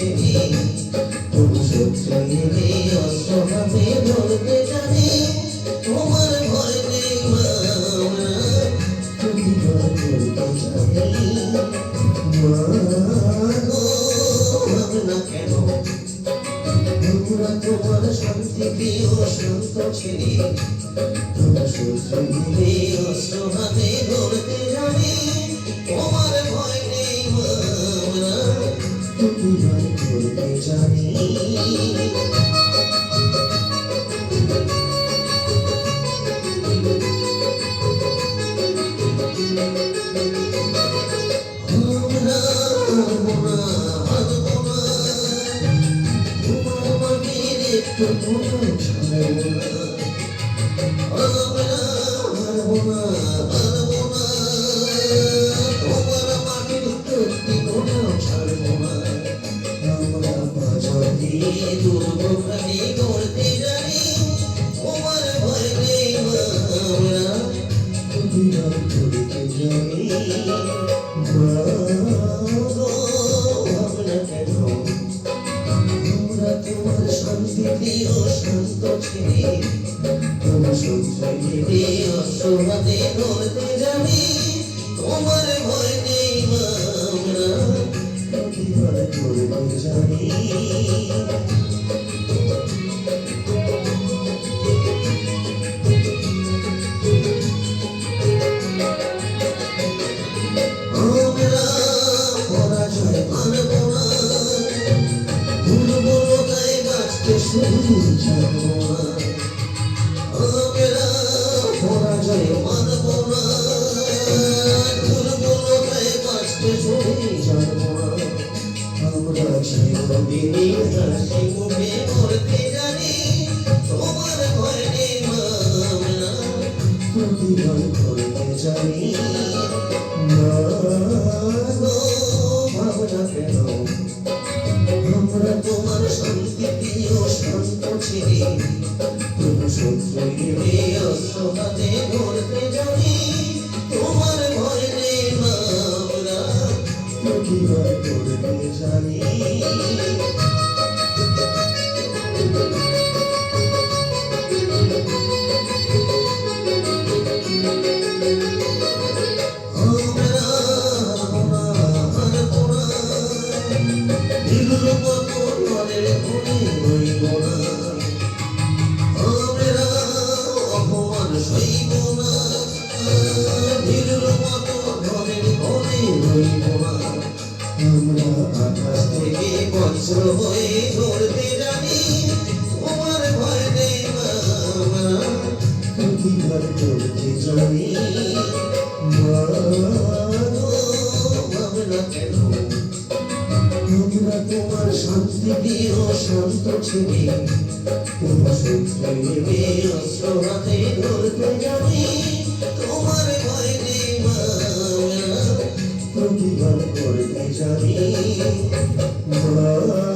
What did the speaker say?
ছেড়ে কোন শত্রু এলে অস্ত্র হাতে ধরতে জানি তোমার ভয় নেই মা তুমি ভয় করতে জানি মা ভাবনা কেন আমরা তোমার শান্তি প্রিয় শান্ত ছেড়ে তোমার শত্রু এলে অস্ত্র হাতে ধরতে জানি তোমার ভয় নেই মা তুমি ভয় করতে জানি শান্তি প্রিয় শান্ত ছেড়ে তোমার শত্রু অস্ত্র হাতে ধরতে জানি তোমার ভয় নেই মা আমরা প্রতিবার করতে জানি আমরা পরাজয় মানব না দুর্বলতায় বাঁচতে শুধু জানব না আমরা পরাজয় মানব না দুর্বলতায় বাঁচতে শুধু জানব না আমরা চিরদিনই হাসি মুখে মরতে জানি তোমার ভয় নেই মা আমরা প্রতিবার করতে জানি মা ভাবনা কেন আমরা তোমার শান্তি প্রিয় শান্ত ছেড়ে তোমার শত্রু এলে অস্ত্র হাতে ধরতে জানি তোমার ভয় নেই মা আমরা প্রতিবার করতে জানি আমরা আকাশ থেকে বজ্র হয়ে ধরতে জানি তোমার ভয় নেই মা আমরা প্রতিবার করতে জানি মা ভাবনা কেন আমরা তোমার শান্তি প্রিয় শান্ত ছেড়ে তোমার শত্রু এলে অস্ত্র হাতে ধরতে জানি তোমার ভয় নেই মা প্রতিবার করতে জানি মা